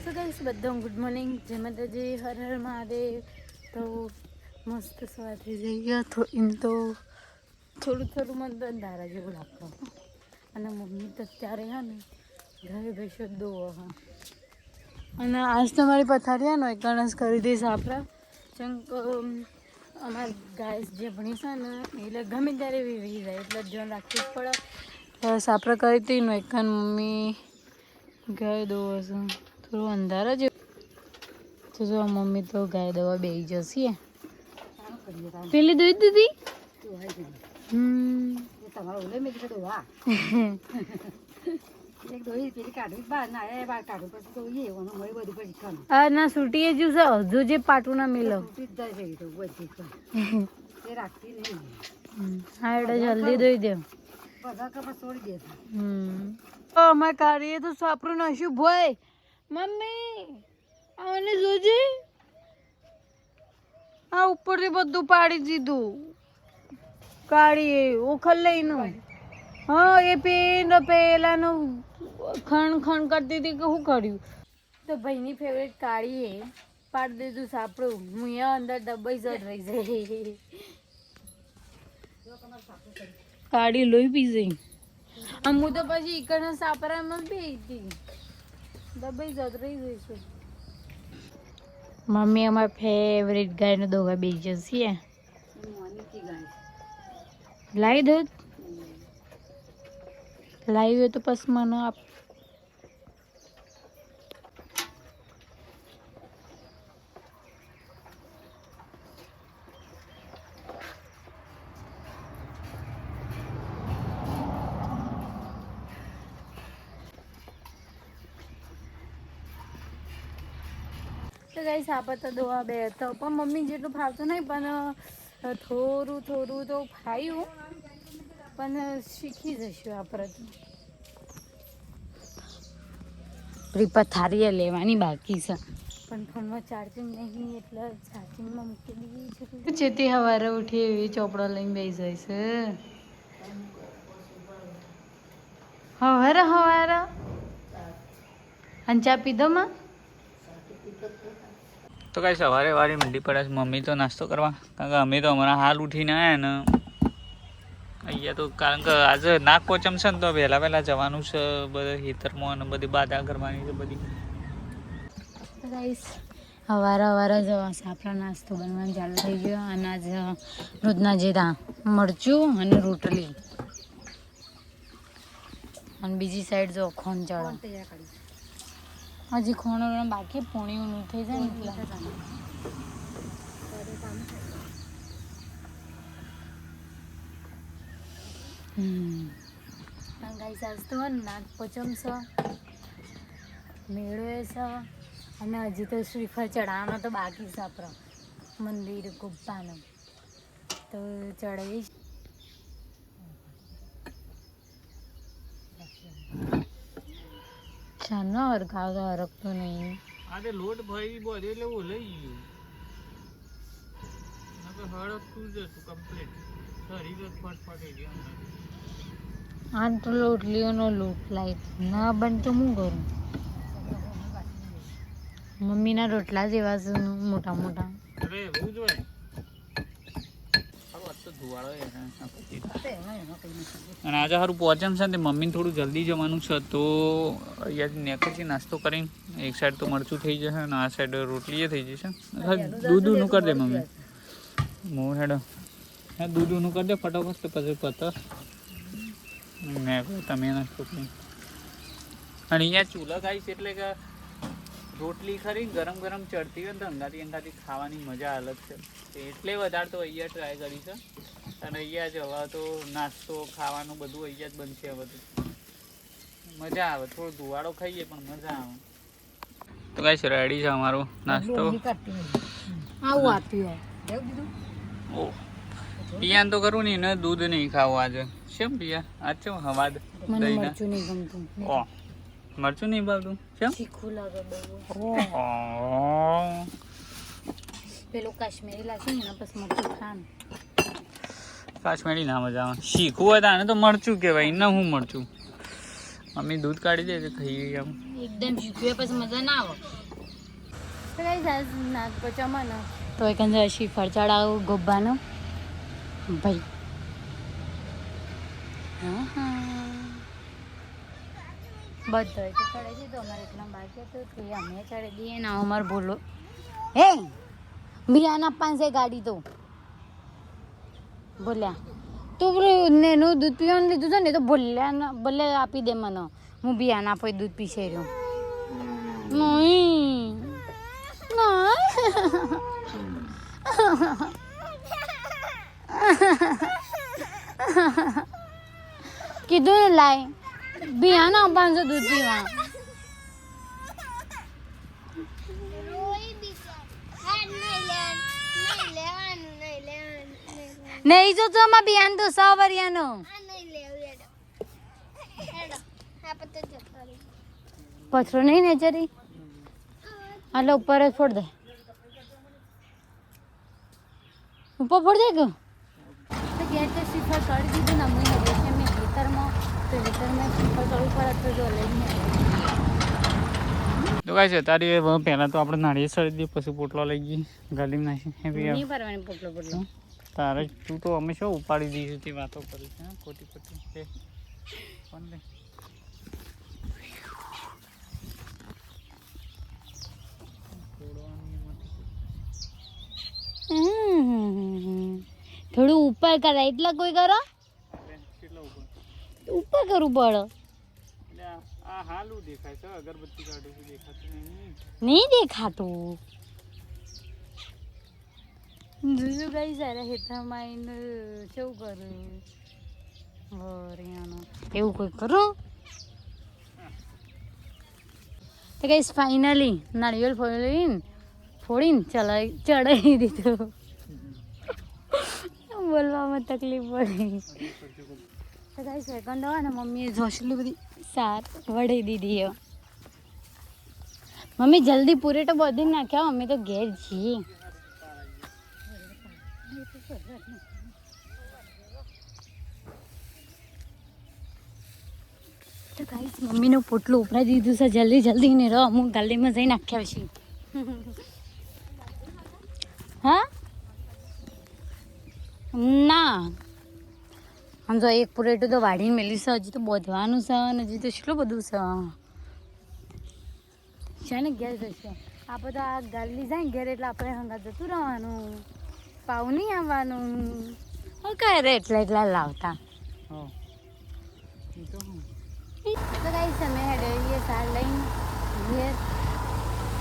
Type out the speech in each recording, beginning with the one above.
So guys બધા good morning, જય માતાજી, હર હર મહાદેવ. તો મસ્ત સવાર થઈ જઈ ગયા. તો એમ તો થોડું મને તો અંધારા જેવું લાગતું. અને મમ્મી તો અત્યારે હા ને ઘરે બેસો દો હા. અને આજ તમારી પથારી ને એક ગણસ કરી દઈશ આપણે. ચંક અમારી ગાય જે ભણી છે ને એટલે ગમે ત્યારે વી જાય એટલે ધ્યાન રાખવું જ પડે. બસ આપણે કરી હતી નો એક મમ્મી ગાય દો હશે થોડું અંધારા જ તો જો મમ્મી તો ગાય દવા બેસી જશે. પેલી દોઈ દીધી ના સુટી જ હજુ જે પાટું ના મિલો હા એટલે જલ્દી દોઈ દે. અમારે કાઢીએ તો સાપરું નાખ્યું ભાઈ. મમ્મી આને જોજે આ ઉપરથી બધું પાડી દીધું કાઢીએ ઓખલ લઈનું. હા એ પેલાનું ખણ કરતી હતી કે શું કર્યું તો ભાઈની ફેવરેટ કાઢીએ પાડી દીધું સાપડું. હું અહીંયા અંદર દબાઈ જ રહી જાય કાઢી લોહી પી જઈ. હું તો પછી ઈકડના સાપરામાં બી હતી દબાઈ જત રહી જઈશું. મમ્મી અમારા ફેવરેટ ગાયનો દોગા બે જશે. લાવી દો લાવી હોય તો પછી મને આપ. તો ગાઈસ આપણે તો દોવા બે તો પણ મમ્મી જેટલું ફાવતું નહીં પણ થોડું તો ફાવ્યું પણ શીખી જઈશું આપણે તો. પથારી લેવાની બાકી છે પણ ફોનમાં ચાર્જિંગ નહીં એટલે ચાર્જિંગમાં મૂકી દીધી છે. ચેતી સવારે ઉઠી એવી ચોપડો લઈને બેસી જાય છે હવારે અને ચા પીધો માં. તો કાંઈ સવારે વારી મંડી પડે છે મમ્મી તો નાસ્તો કરવા, કારણ કે અમે તો હમણાં હાલ ઉઠીને આવ્યા ને અહીંયા તો કારણ કે આજે નાગ પોચમ છે ને તો વહેલા જવાનું છે બધા ખેતરમાં અને બધી બાધા કરવાની છે બધી. સવારે જવા સાપડા નાસ્તો બનવાનું ચાલુ થઈ ગયો. અને આજે રોજના જીરા મરચું અને રોટલી અને બીજી સાઈડ જો ખોન ચડો હજી ખોણ બાકી પોણીનું થઈ જાય ને એટલે ગાઈસ આજ તો નાગ પોચમ છે, મેળો છે અને હજી તો શ્રીફળ ચડાવવાનો તો બાકી છે આપણો મંદિર ગુપ્પાનો તો ચડાવીશ. ચાલો હરખાવ તો હરકતું નહીં. આજે લોટ ભરી બોધે એટલે હું લઈ ગયું હળકતું જ હતું કમ્પ્લીટ શરીર જ ફટફટી ગયો. આ તો રોટલીઓનો લોટ લાઈ ના બનતું હું કરું. મમ્મીના રોટલા જેવા છે મોટા મોટા. અરે એવું જ હોય. અને આજે સારું પહોંચમ છે ને મમ્મીને થોડું જલ્દી જવાનું છે તો અહીંયાથી નેકળથી નાસ્તો કરીને એક સાઈડ તો મરચું થઈ જશે અને આ સાઈડ રોટલી થઈ જશે. દૂધનું કરી દે મમ્મી હું હેડો દૂધનું કરી દે ફટાફટ પછી પતર ને તમે નાસ્તો કરી. અને અહીંયા ચૂલા ખાઈશ એટલે કે રોટલી ખરી ગરમ ચડતી હોય ને તો અંગાથી ખાવાની મજા અલગ છે એટલે વધારે તો અહીંયા ટ્રાય કરી છે. અને અહીંયા જ હવે તો નાસ્તો ખાવાનું બધું અહીંયા જ બનશે. હવે તો મજા આવે, થોડો ધુવાડો ખાઈએ પણ મજા આવે. તો ગાઈસ રેડી છે અમારો નાસ્તો. આવું આપ્યું પિયાન તો કરું નહીં ને દૂધ નહીં ખાવું આજે. કેમ પિયા આજ છે હવાદ મને મરચું નહીં ગમતું. મરચું નહીં ભાવતું કેમ? તીખું લાગે બહુ. પેલું કાશ્મીરી લાગે ને એના પછી મરચું ખાવાનું. કાશ્મીરી ના મજા આવે. શીખવું હોય તો આને તો મરચું કહેવાય ને હું મરચું. મમ્મી દૂધ કાઢી દે તો ખાઈએ આમ એકદમ શીખવે પછી મજા ના આવે તો કઈ સાસ નાક પચામાં ને તો એક અંદર શ્રીફળ ચડાવું ગોબ્બાનો ભાઈ હા હા બધો તો ચડે છે તો અમારે એટલા બાકી હતું તે અમે ચડી દઈએ ને અમારે બોલો હે બિયાના પાસે ગાડી તો બોલ્યા તું નેનું દૂધ પીવાનું લીધું છે ને તો ભલે આપી દે મને હું બિયાના પછી દૂધ પીશે રહ્યો નહીં કીધું ને લાય બિયાના 500 દૂધ પીવા નહીં જો તો માં બિયાન તો 100 વરિયાનો પથરો નહીં ને જરી આલે ઉપર જ ફોડ દે ઉપર ફોડ દે કે તો ગેર તો શ્રીફળ ચડી દીધું ને અમે હવે છે મેં ખેતરમાં તો ખેતરમાં શ્રીફળ ચડવું પડે તો જો લઈ તો કાંઈ છે તારી પહેલાં તો આપણે નાળિયેર સળી દઈએ પછી પોટલો લઈ ગઈ ગાડીમાં નાખી નહીં ભરવાની પોટલો તારે તું તો અમે શું ઉપાડી દઈશું તે વાતો કરી છે ખોટી ખોટી કોણ લે થોડું ઉપર કરાય એટલા કોઈ કરો ઉપર કરવું પડે આ હાલું દેખાય છે અગરબત્તી કાઢું છું દેખાતું નહીં દેખાતું જોયું ગઈ સારા હેઠામાં આવીને શું કરું એવું કોઈ કરો તો કઈ ફાઇનલી નાળિયેર ફોડીને ચડાવી દીધું બોલવામાં તકલીફ પડી તો કઈ સેકન્ડ હોય ને મમ્મીએ જોશલી બધી સાર વળી દીધી મમ્મી જલ્દી પૂરે તો બધી નાખ્યા અમે તો ઘેર છીએ તો ગાઈસ મમ્મીનું પોટલું ઉપરાઈ દીધું છે જલ્દી ને રહો અમુક ગાડીમાં જઈને નાખ્યા છે હા ના આમ તો એક પૂરેટું તો વાઢીને મેલી છે હજી તો બોધવાનું છે અને હજી તો એટલું બધું છે ને ઘેર જશે આપણે તો આ ગાડી જાય ને ઘેર એટલે આપણે હંગા જતું રહેવાનું પાવ નહીં આવવાનું કરે એટલા લાવતા તો કઈ સમય હેડે સાર લઈને ઘેર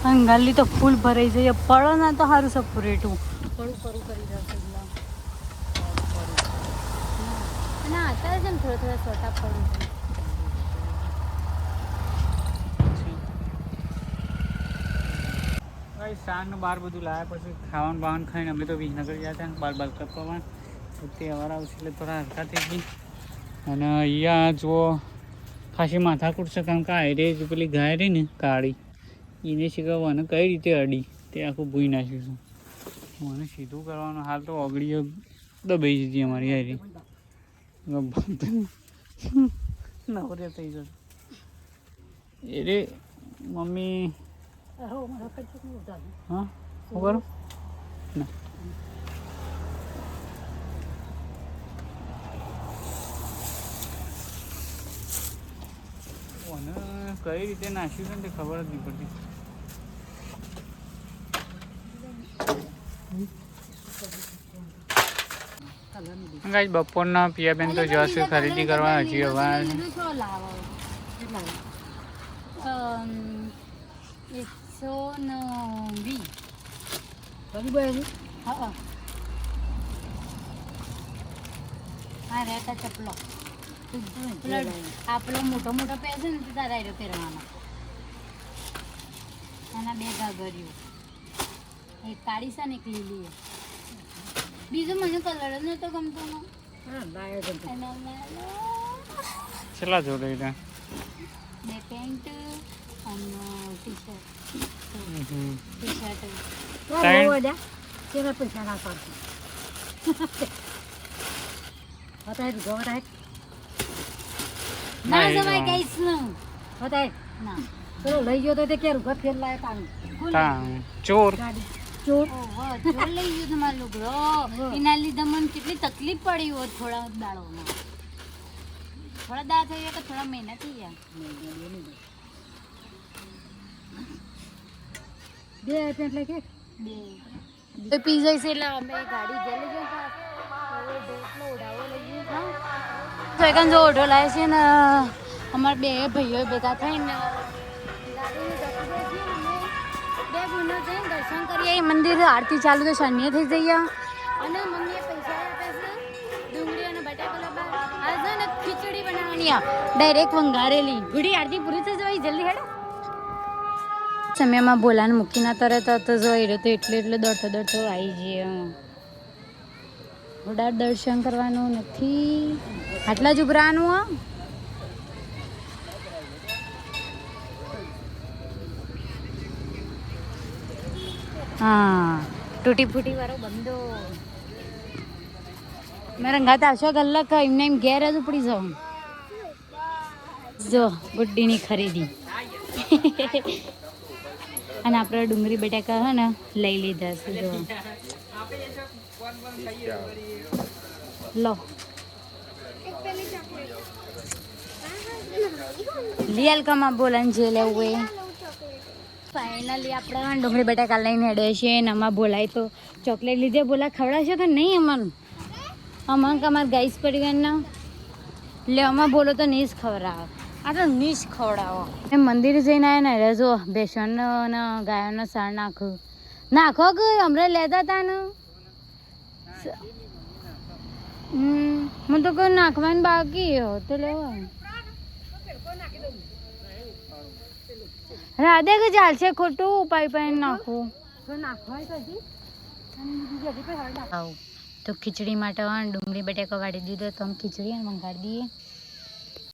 અંગાલી તો ફૂલ ભરાઈ જઈએ પડો ના તો સારું છે પૂરેટું થોડું કરી જશે ના અત્યારે છે ને થોડા સોટા પડું છે સાંજનું બહાર બધું લાવ્યા પછી ખાવાનું બાવાનું ખાઈને અમે તો વિસનગર ગયા હતા બાલ કપવામાં તે અવાર આવશે એટલે થોડા હલકા થઈ ગઈ અને અહીંયા જુઓ ખાસી માથાકૂટ છે કારણ કે આયરે જ પેલી ગાય રહી ને કાળી એને શીખવવાનું કઈ રીતે અડી તે આખું ભૂઈ નાખ્યું છું મને સીધું કરવાનું હાલ તો ઓગળીઓ દબાઈ જતી અમારી આયરી નવરે થઈ જશે એ રે મમ્મી હા શું કરું ના કઈ રીતે નાખ્યું છે ને તે ખબર જ નહીં પડતી ગાઈસ બપોરના પિયાબેન તો જશું ખરીદી કરવા હજી અવાર 120 હા રહેતા ચપલો આપણો મોટો પહેરશે ને તો તારા આયરો પહેરવાનો એના 2 ઘાઘરીઓ એક કાળી છે ને એક લીલી બીજો મને કલર જ નતો ગમતો છેલ્લા જોડે 2 પેન્ટ અને ટી-શર્ટ કેવા પૈસા ના કરતો ના એ જવાય તો. ગાઈસ નું બતાય ના પેલો લઈ ગયો તો તે કે રૂપા ફેર લાય તાણ તા ચોર ગાડી ચોર ચોર લઈ ગયો તમારો લુગડો એના લીધે મને કેટલી તકલીફ પડી હોત થોડા દાડોમાં થોડા દાડા થઈ ગયા કે થોડા મહિના થઈ ગયા બે એટલે કે બે પી જઈશ એટલે અમે ગાડી જઈ લઈ તો એક જો ઓઢો લાવે છે ને અમારા બે ભાઈઓ ભેગા થઈને બે ગુનો જઈને દર્શન કરીએ એ મંદિર આરતી ચાલુ તો શનિએ થઈ જઈએ અને મમ્મીએ પૈસા આપ્યા છે ડુંગળી અને બટાકા આ છે ને ખીચડી બનાવવાની ડાયરેક્ટ વંગારેલી ગુડી આરતી પૂરી થઈ જવાય જલ્દી હેડો સમયમાં બોલાને મૂકીને તરત તો જોઈ તો એટલે દોડતો આવી જઈએ થોડા દર્શન કરવાનું નથી આટલા જ ઉભરાનું હા તૂટી ફૂટી વાળો બંધો મેં રંગાત આવશો કલાક એમને એમ ઘેર જ ઉપડી જાઉં જો ગુડ્ડીની ખરીદી અને આપણે ડુંગળી બટાકા હે ને લઈ લીધા છે જો લો લિયલ કમા બોલાને જે લેવું એ ફાઇનલી આપણે ડુંગળી બટાકા લઈને હેડે છે ને આમાં બોલાય તો ચોકલેટ લીધે બોલા ખવડાવશો કે નહીં અમારું અમારે અમારા ગાઈસ પરિવારના એટલે આમાં બોલો તો નહીં જ ખવડાવો આ તો નહીં જ ખવડાવો એમ મંદિર જઈને આવ્યા ને જો બેસનનો અને ગાયોનો સાર નાખો કે હમણાં લેતા હતા ને હું તો કોઈ નાખવાનું બાકી તો લેવા રાધે કે ચાલશે ખોટું પાઈ નાખવું તો ખીચડી માટે ડુંગળી બટાકા વાળી દીધો તો અમે ખીચડી મંગાડી દઈએ